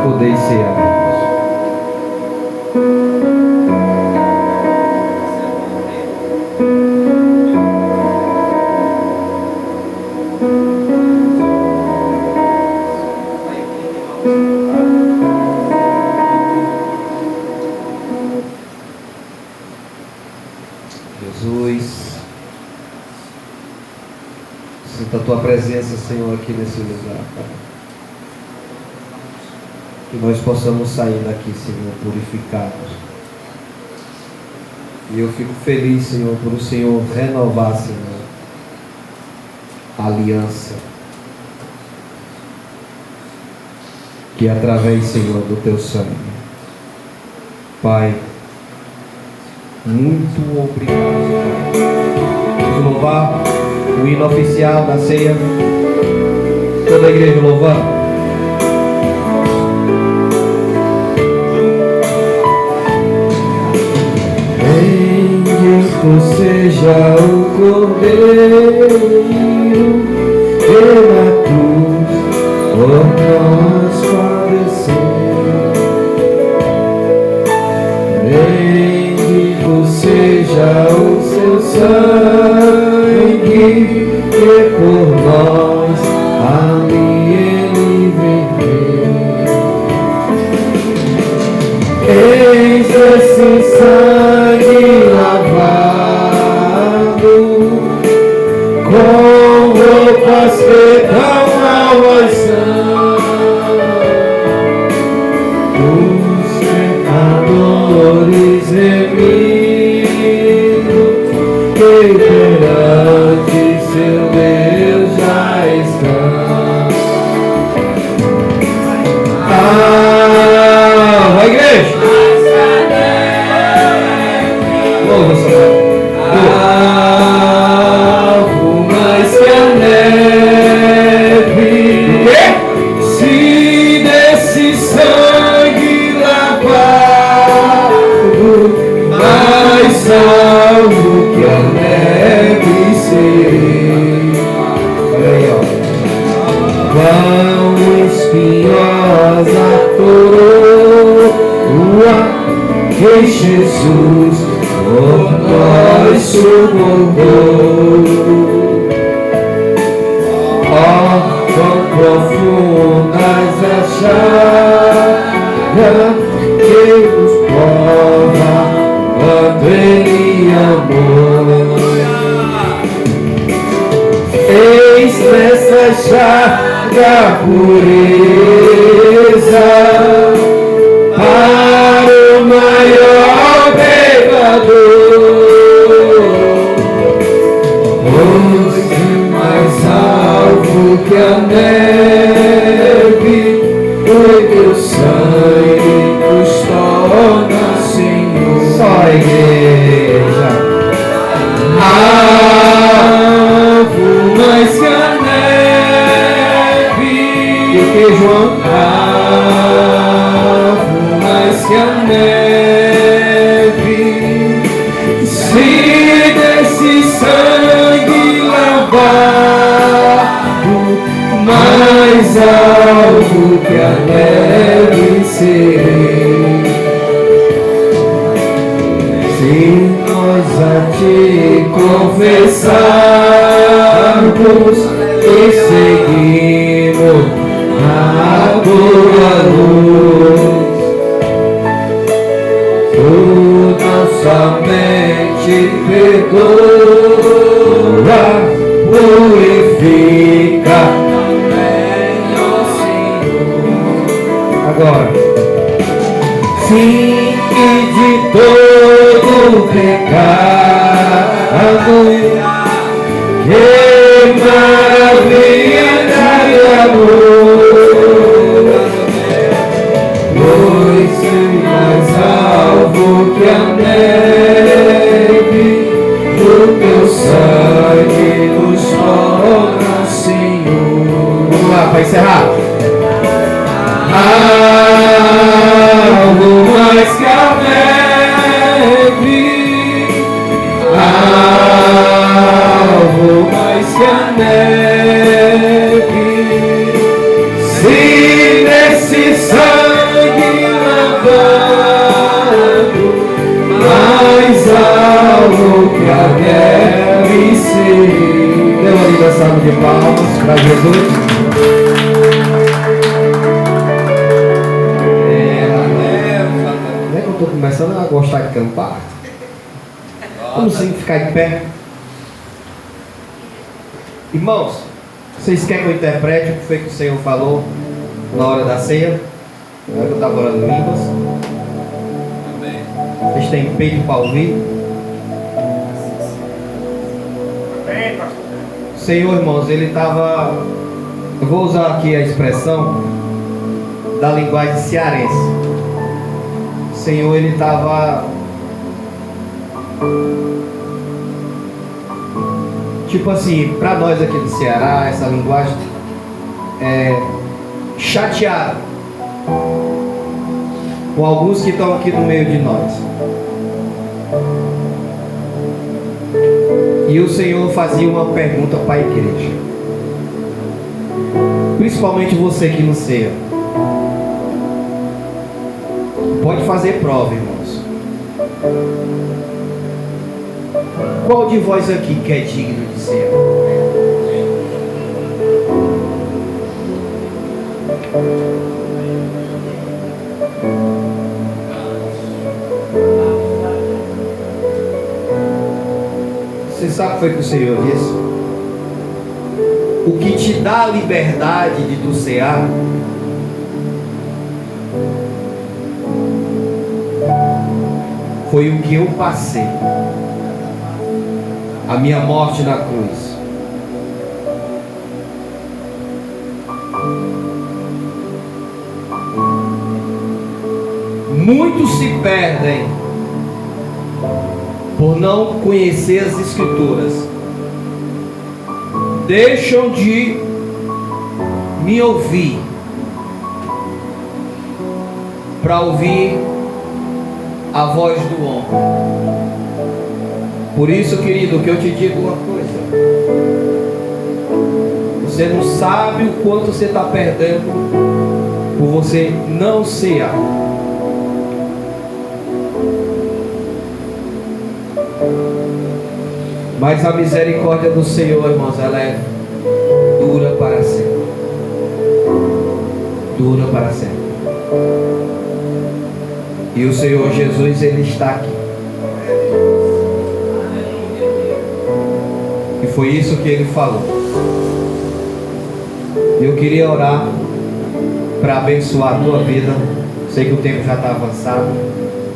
Podeis cear. Jesus, sinta a tua presença, Senhor, aqui nesse lugar, Pai. Que nós possamos sair daqui, Senhor, purificados. E eu fico feliz, Senhor, por o Senhor renovar, Senhor, a aliança. Que é através, Senhor, do teu sangue. Pai, muito obrigado, Pai. Vamos louvar o hino oficial da ceia. Toda a igreja louvando. Bendito seja o Cordeiro que na cruz por nós padeceu. Bendito seja o seu sangue que por nós ali ele verteu. Eis esse sangue lavado com roupas que dão almas sãs. Os pecadores remidos que perante seu Deus já estão. A igreja! Louva, Senhor. Alvo mais que a neve. O quê? Se desse sangue lavado, mais salvo que a neve serei. Olha aí, ó. Quão espinhosa coroa que Jesus por nós suportou. Ó, quão profundas as chagas que nos prova quando Ele amou. Eis nessa chaga pureza para o maior pecador, pois mais alvo que a neve, o teu sangue nos torna Senhor. Só a igreja. Alvo mais que a neve. E o que, João? Alvo mais que a neve. Se desse sangue lavado, mais alvo que a neve serei. Se nós a te confessarmos e seguimos a tua luz, tu não somente perdoa, purifica também, ó Senhor. Agora, sim, e de todo pecado, que maravilha de amor, pois mais alvo que a neve, o teu sangue nos torna Senhor. Vamos lá para encerrar. Dê uma linda salva de palmas para Jesus. Eu estou começando a gostar de cantar. Vamos sim ficar de pé. Irmãos, vocês querem que eu interprete o que foi que o Senhor falou na hora da ceia? Eu estava orando em línguas. Vocês têm peito para ouvir? Amém, pastor. O Senhor, irmãos, ele estava... Eu vou usar aqui a expressão da linguagem cearense. O Senhor, ele estava... Tipo assim, para nós aqui do Ceará, essa linguagem é chateada com alguns que estão aqui no meio de nós. E o Senhor fazia uma pergunta para a igreja, principalmente você que não ceia. Pode fazer prova, irmãos. Qual de vós aqui que é digno de ceia? Você sabe o que foi que o Senhor disse? O que te dá a liberdade de tu cear foi o que eu passei, a minha morte na cruz. Muitos se perdem por não conhecer as Escrituras, deixam de me ouvir para ouvir a voz do homem. Por isso, querido, que eu te digo uma coisa: você não sabe o quanto você está perdendo por você não cear. Mas a misericórdia do Senhor, irmãos, ela é dura para sempre. Dura para sempre. E o Senhor Jesus, Ele está aqui. E foi isso que Ele falou. Eu queria orar para abençoar a tua vida. Sei que o tempo já está avançado.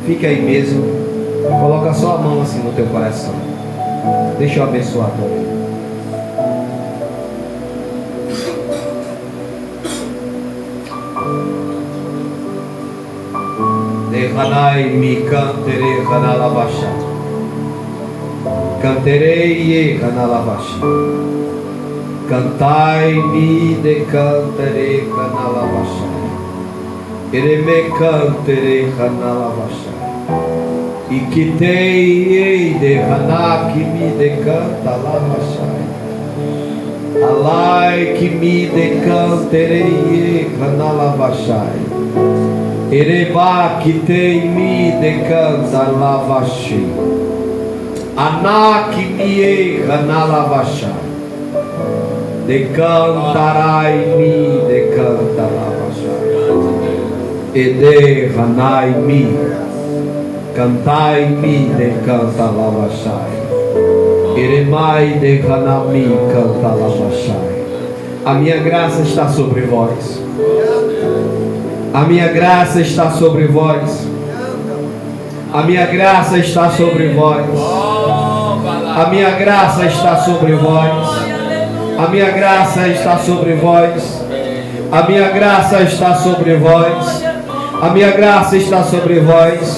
Fica aí mesmo. Coloca só a mão assim no teu coração. Deixa eu abençoar a tua vida. Dehanai mi cantere hanalabasha. Canterei hanalabasha. Cantai mi de cantere hanalabasha. Ereme cantere hanalabasha. E que tem de hanak me decanta lavashai. Alai que me decanterei hanalavashai. Ereba que tem me decanta lavashai. Anak me hanalavashai. Decantarai me decanta lavashai. Ede hanai me. Cantai-me de canta lavashai. Iremai de hanami canta lavashai. A minha graça está sobre vós. A minha graça está sobre vós. A minha graça está sobre vós. A minha graça está sobre vós. A minha graça está sobre vós. A minha graça está sobre vós. A minha graça está sobre vós.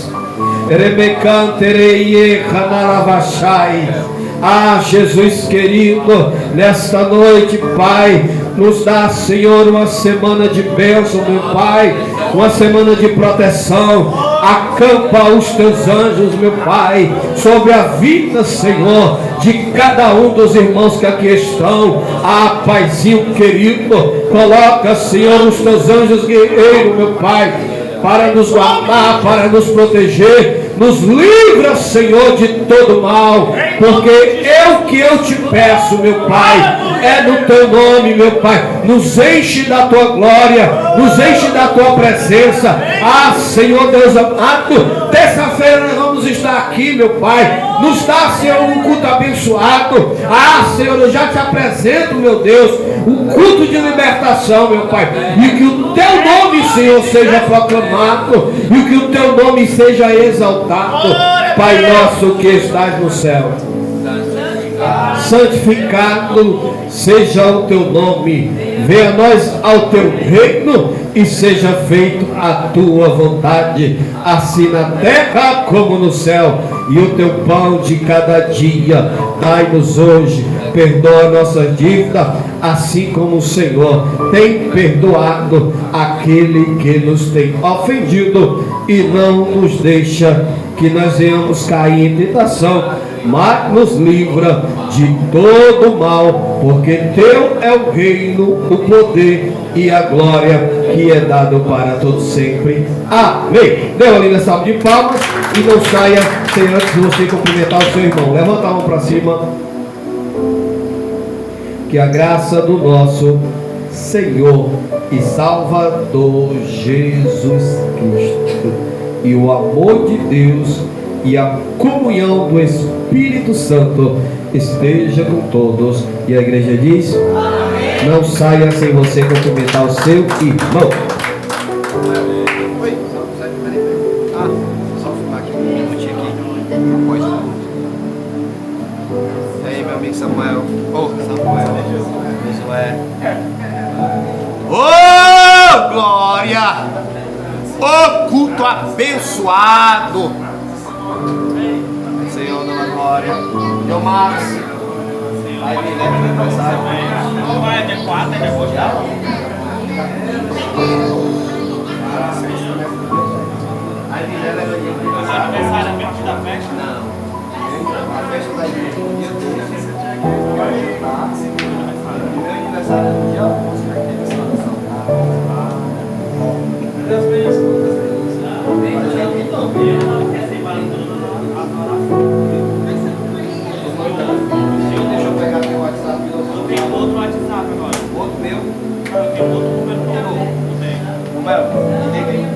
Ah, Jesus querido, nesta noite, Pai, nos dá, Senhor, uma semana de bênção, meu Pai, uma semana de proteção. Acampa os teus anjos, meu Pai, sobre a vida, Senhor, de cada um dos irmãos que aqui estão. Ah, Paizinho querido, coloca, Senhor, os teus anjos guerreiros, meu Pai, para nos guardar, para nos proteger. Nos livra, Senhor, de todo mal, porque é o que eu te peço, meu Pai. É no teu nome, meu Pai. Nos enche da tua glória, nos enche da tua presença. Ah, Senhor Deus amado, terça-feira nós vamos estar aqui, meu Pai. Nos dá, Senhor, um culto abençoado. Ah, Senhor, eu já te apresento, meu Deus, o culto de libertação, meu Pai. E que o teu nome, Senhor, seja proclamado, e que o teu nome seja exaltado. Pai nosso que estás no céu, santificado seja o teu nome, venha a nós ao teu reino e seja feito a tua vontade, assim na terra como no céu. E o teu pão de cada dia dai-nos hoje, perdoa nossas dívidas, assim como o Senhor tem perdoado aquele que nos tem ofendido, e não nos deixa que nós venhamos cair em tentação, mas nos livra de todo mal, porque teu é o reino, o poder e a glória, que é dado para todos sempre. Amém. Dê uma linda salva de palmas e não saia sem antes de você cumprimentar o seu irmão. Levanta a mão para cima. Que a graça do nosso Senhor e Salvador Jesus Cristo e o amor de Deus e a comunhão do Espírito Santo esteja com todos. E a igreja diz: amém. Não saia sem você cumprimentar o seu irmão. Oi, só fumar aqui um minutinho aqui. Uma coisa. E aí, meu amigo Samuel? Samuel. Josué. Ô, glória! Ô, culto abençoado! Senhor, dona Glória. Meu Marcos. Aí, me leva no aniversário. Não vai, é dia 4, é dia 8 já? Aí, me leva no aniversário. Aniversário é perto da festa? Não. A festa da igreja no dia 12. Meu aniversário é no dia 11, né? Que tem salvação. Deixa eu pegar meu WhatsApp. Eu tenho outro WhatsApp agora. Outro meu. Eu tenho outro número novo. Como é?